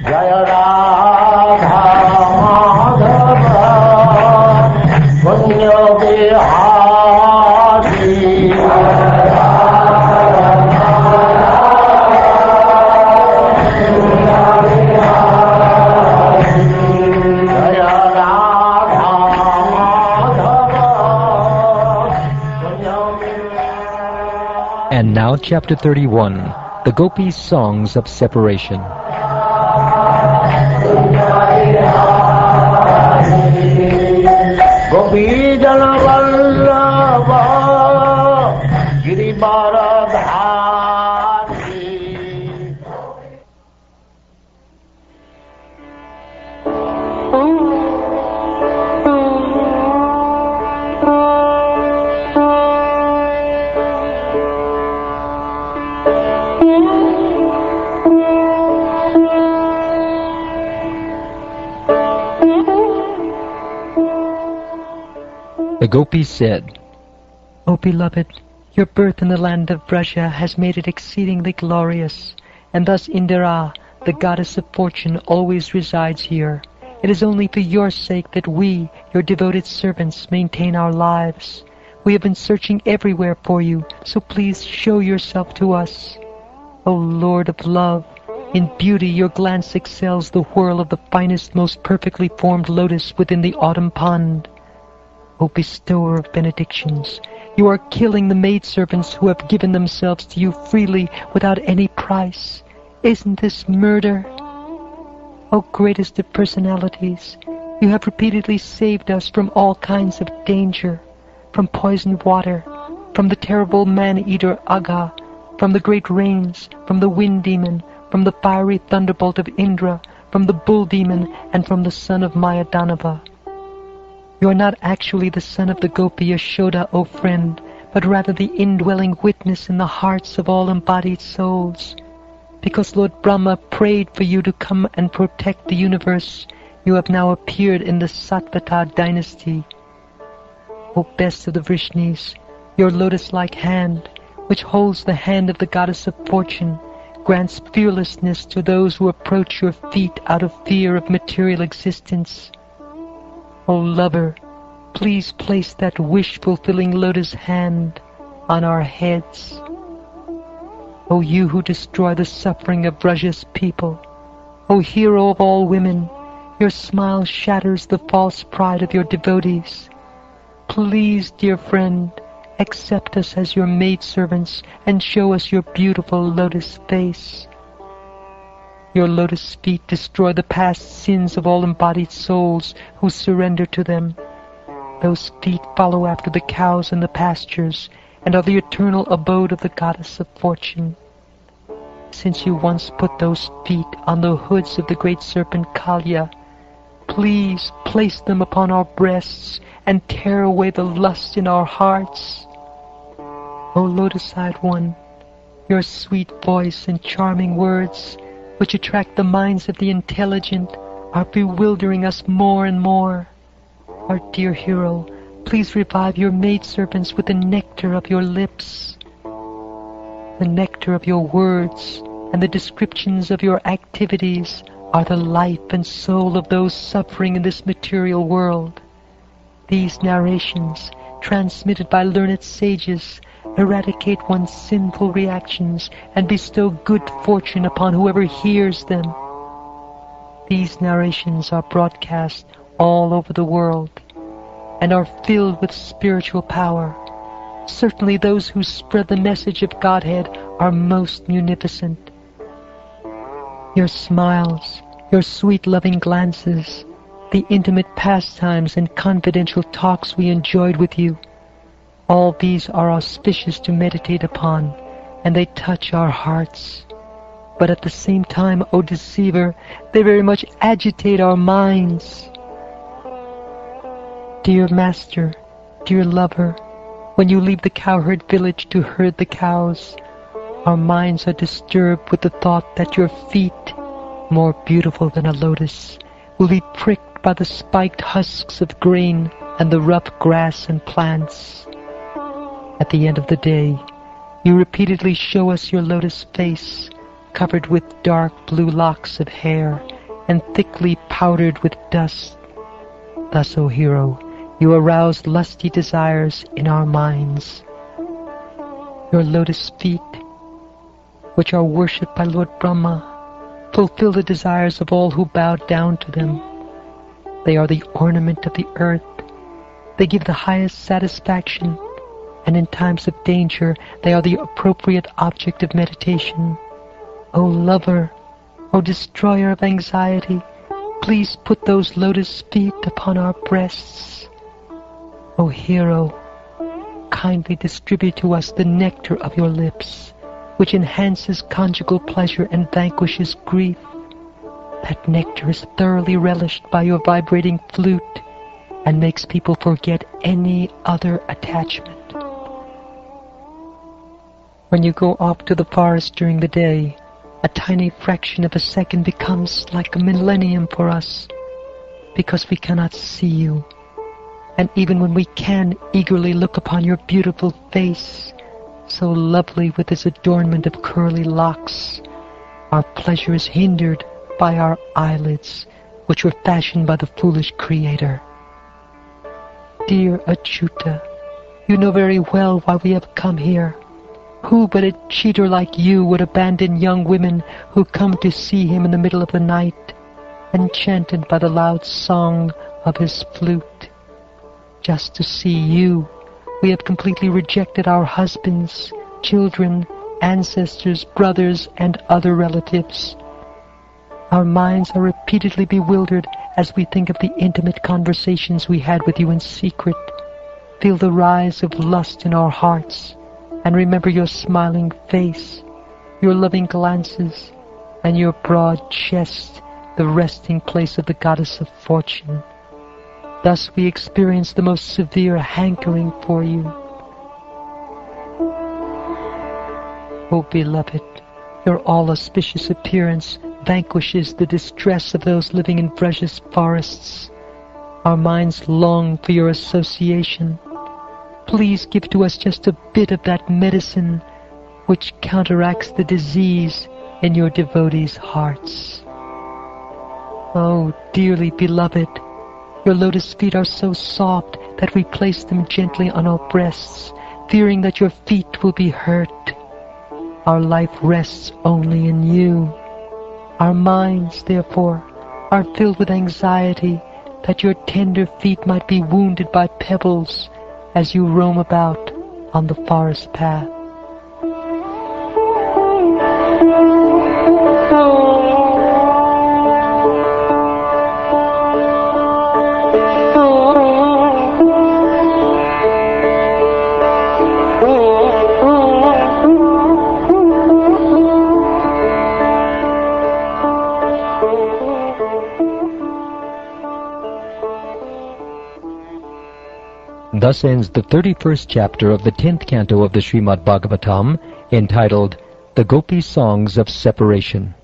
Jaya Radha Madhava Punya Vihari And now chapter 31, the Gopis' Songs of Separation. Gopi Jana Vallabha Girivaradhari. The Gopis said, O beloved, your birth in the land of Braja has made it exceedingly glorious, and thus Indira, the goddess of fortune, always resides here. It is only for your sake that we, your devoted servants, maintain our lives. We have been searching everywhere for you, so please show yourself to us. O Lord of love, in beauty your glance excels the whirl of the finest, most perfectly formed lotus within the autumn pond. O bestower of benedictions, you are killing the maidservants who have given themselves to you freely without any price. Isn't this murder? O greatest of personalities, you have repeatedly saved us from all kinds of danger, from poisoned water, from the terrible man-eater Agha, from the great rains, from the wind demon, from the fiery thunderbolt of Indra, from the bull demon, and from the son of Mayadanava. You are not actually the son of the Gopi Yashoda, O friend, but rather the indwelling witness in the hearts of all embodied souls. Because Lord Brahma prayed for you to come and protect the universe, you have now appeared in the Satvata dynasty. O best of the Vrishnis, your lotus-like hand, which holds the hand of the goddess of fortune, grants fearlessness to those who approach your feet out of fear of material existence. O lover, please place that wish-fulfilling lotus hand on our heads. O you who destroy the suffering of Braja's people, O hero of all women, your smile shatters the false pride of your devotees. Please, dear friend, accept us as your maidservants and show us your beautiful lotus face. Your lotus feet destroy the past sins of all embodied souls who surrender to them. Those feet follow after the cows in the pastures and are the eternal abode of the goddess of fortune. Since you once put those feet on the hoods of the great serpent Kalya, please place them upon our breasts and tear away the lust in our hearts. O lotus-eyed one, your sweet voice and charming words, which attract the minds of the intelligent, are bewildering us more and more. Our dear hero, please revive your maidservants with the nectar of your lips. The nectar of your words and the descriptions of your activities are the life and soul of those suffering in this material world. These narrations, transmitted by learned sages, eradicate one's sinful reactions and bestow good fortune upon whoever hears them. These narrations are broadcast all over the world and are filled with spiritual power. Certainly those who spread the message of Godhead are most munificent. Your smiles, your sweet loving glances, the intimate pastimes and confidential talks we enjoyed with you, all these are auspicious to meditate upon, and they touch our hearts. But at the same time, O deceiver, they very much agitate our minds. Dear master, dear lover, when you leave the cowherd village to herd the cows, our minds are disturbed with the thought that your feet, more beautiful than a lotus, will be pricked by the spiked husks of grain and the rough grass and plants. At the end of the day, you repeatedly show us your lotus face, covered with dark blue locks of hair, and thickly powdered with dust. Thus, O hero, you arouse lusty desires in our minds. Your lotus feet, which are worshipped by Lord Brahma, fulfill the desires of all who bow down to them. They are the ornament of the earth. They give the highest satisfaction, and in times of danger they are the appropriate object of meditation. O lover, O destroyer of anxiety, please put those lotus feet upon our breasts. O hero, kindly distribute to us the nectar of your lips, which enhances conjugal pleasure and vanquishes grief. That nectar is thoroughly relished by your vibrating flute and makes people forget any other attachment. When you go off to the forest during the day, a tiny fraction of a second becomes like a millennium for us, because we cannot see you. And even when we can eagerly look upon your beautiful face, so lovely with its adornment of curly locks, our pleasure is hindered by our eyelids, which were fashioned by the foolish Creator. Dear Achyuta, you know very well why we have come here. Who but a cheater like you would abandon young women who come to see him in the middle of the night, enchanted by the loud song of his flute? Just to see you, we have completely rejected our husbands, children, ancestors, brothers, and other relatives. Our minds are repeatedly bewildered as we think of the intimate conversations we had with you in secret, feel the rise of lust in our hearts, and remember your smiling face, your loving glances, and your broad chest, the resting place of the goddess of fortune. Thus we experience the most severe hankering for you. O beloved, your all-auspicious appearance vanquishes the distress of those living in Vraja's forests. Our minds long for your association. Please give to us just a bit of that medicine which counteracts the disease in your devotees' hearts. Oh, dearly beloved, your lotus feet are so soft that we place them gently on our breasts, fearing that your feet will be hurt. Our life rests only in you. Our minds, therefore, are filled with anxiety that your tender feet might be wounded by pebbles as you roam about on the forest path. Thus ends the 31st chapter of the 10th canto of the Srimad Bhagavatam, entitled The Gopis Songs of Separation.